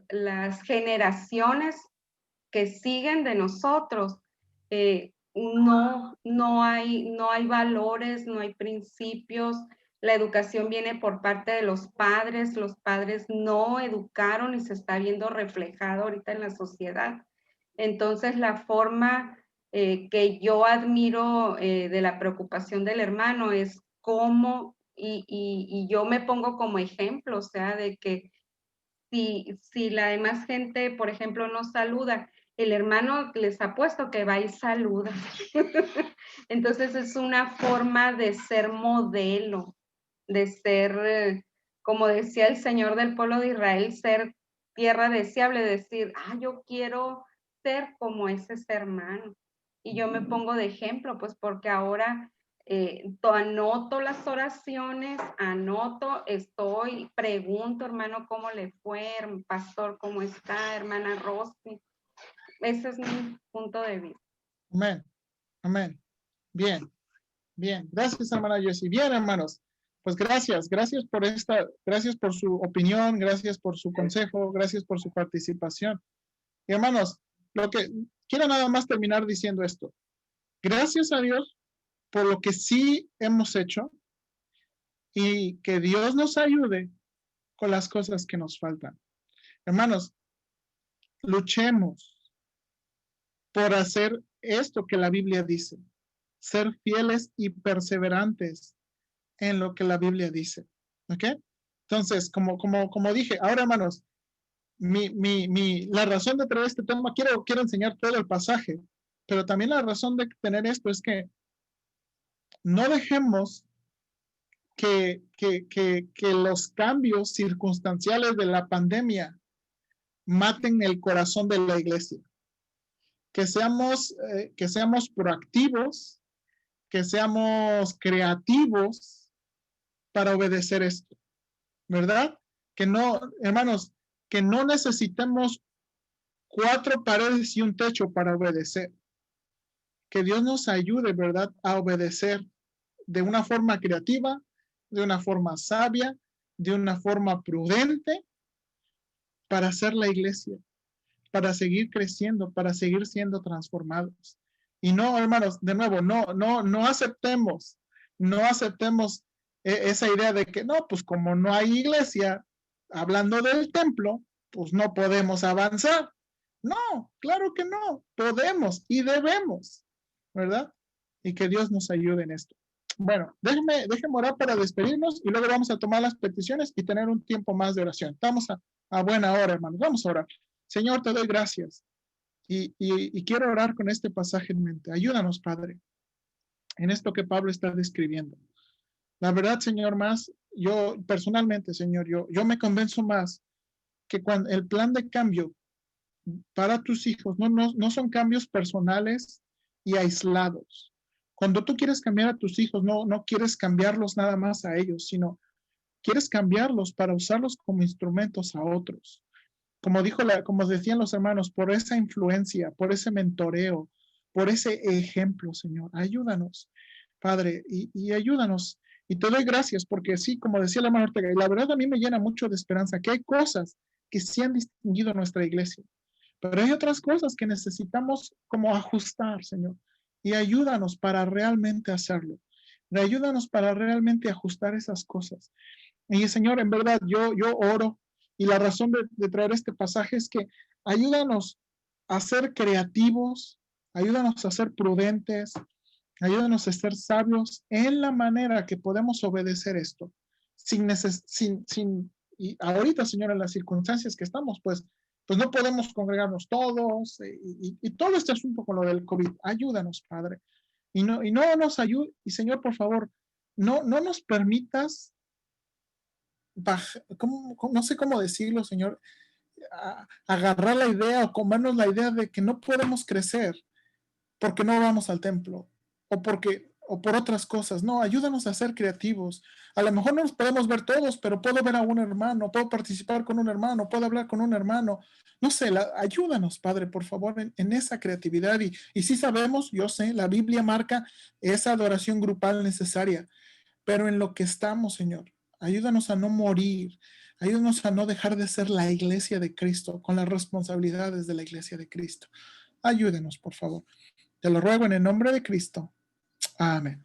las generaciones que siguen de nosotros, no hay valores, no hay principios. La educación viene por parte de los padres no educaron y se está viendo reflejado ahorita en la sociedad. Entonces, la forma que yo admiro de la preocupación del hermano es cómo, y yo me pongo como ejemplo, o sea, de que si la demás gente, por ejemplo, no saluda, el hermano les ha puesto que va y saluda. Entonces es una forma de ser modelo, de ser, como decía el Señor del pueblo de Israel, ser tierra deseable, decir, yo quiero ser como ese hermano. Y yo me pongo de ejemplo, pues porque ahora anoto las oraciones, pregunto, hermano, ¿cómo le fue? Pastor, ¿cómo está? Hermana Rosy. Ese es mi punto de vista. Amén. Amén. Bien. Bien. Gracias, hermana Jessie. Bien, hermanos. Pues gracias por su opinión, gracias por su consejo, gracias por su participación. Y hermanos, quiero nada más terminar diciendo esto. Gracias a Dios por lo que sí hemos hecho y que Dios nos ayude con las cosas que nos faltan. Hermanos, luchemos por hacer esto que la Biblia dice, ser fieles y perseverantes en lo que la Biblia dice. ¿Ok? Entonces, como dije, ahora hermanos, la razón de traer este tema, quiero enseñar todo el pasaje, pero también la razón de tener esto es que no dejemos que los cambios circunstanciales de la pandemia maten el corazón de la iglesia. Que seamos proactivos, que seamos creativos para obedecer esto, ¿verdad? Que no, hermanos, que no necesitemos 4 paredes y un techo para obedecer. Que Dios nos ayude, ¿verdad?, a obedecer de una forma creativa, de una forma sabia, de una forma prudente, para hacer la iglesia, para seguir creciendo, para seguir siendo transformados. Y no, hermanos, de nuevo, no aceptemos esa idea de que no, pues como no hay iglesia, hablando del templo, pues no podemos avanzar. No, claro que no, podemos y debemos, ¿verdad? Y que Dios nos ayude en esto. Bueno, déjenme orar para despedirnos y luego vamos a tomar las peticiones y tener un tiempo más de oración. Estamos a buena hora, hermanos. Vamos a orar. Señor, te doy gracias y quiero orar con este pasaje en mente. Ayúdanos, Padre, en esto que Pablo está describiendo. La verdad, Señor, yo personalmente, Señor, yo me convenzo más que cuando el plan de cambio para tus hijos no son cambios personales y aislados. Cuando tú quieres cambiar a tus hijos, no quieres cambiarlos nada más a ellos, sino quieres cambiarlos para usarlos como instrumentos a otros. Como decían los hermanos, por esa influencia, por ese mentoreo, por ese ejemplo, Señor. Ayúdanos, Padre, y ayúdanos. Y te doy gracias porque sí, como decía la hermana Ortega, y la verdad a mí me llena mucho de esperanza que hay cosas que sí han distinguido a nuestra iglesia, pero hay otras cosas que necesitamos como ajustar, Señor. Y ayúdanos para realmente hacerlo. Ayúdanos para realmente ajustar esas cosas. Y Señor, en verdad, yo oro, y la razón de traer este pasaje es que ayúdanos a ser creativos, Ayúdanos a ser prudentes. Ayúdanos a ser sabios en la manera que podemos obedecer esto. Y ahorita, Señor, en las circunstancias que estamos, pues no podemos congregarnos todos y todo este asunto con lo del COVID. Ayúdanos, Padre. Y no nos ayude. Y Señor, por favor, no nos permitas no sé cómo decirlo, Señor, agarrar la idea o comernos la idea de que no podemos crecer porque no vamos al templo o por otras cosas. No, ayúdanos a ser creativos. A lo mejor no nos podemos ver todos, pero puedo ver a un hermano, puedo participar con un hermano, puedo hablar con un hermano. No sé, ayúdanos, Padre, por favor, en esa creatividad. Y sí sabemos, yo sé, la Biblia marca esa adoración grupal necesaria, pero en lo que estamos, Señor, ayúdanos a no morir. Ayúdanos a no dejar de ser la iglesia de Cristo con las responsabilidades de la iglesia de Cristo. Ayúdenos, por favor. Te lo ruego en el nombre de Cristo. Amén.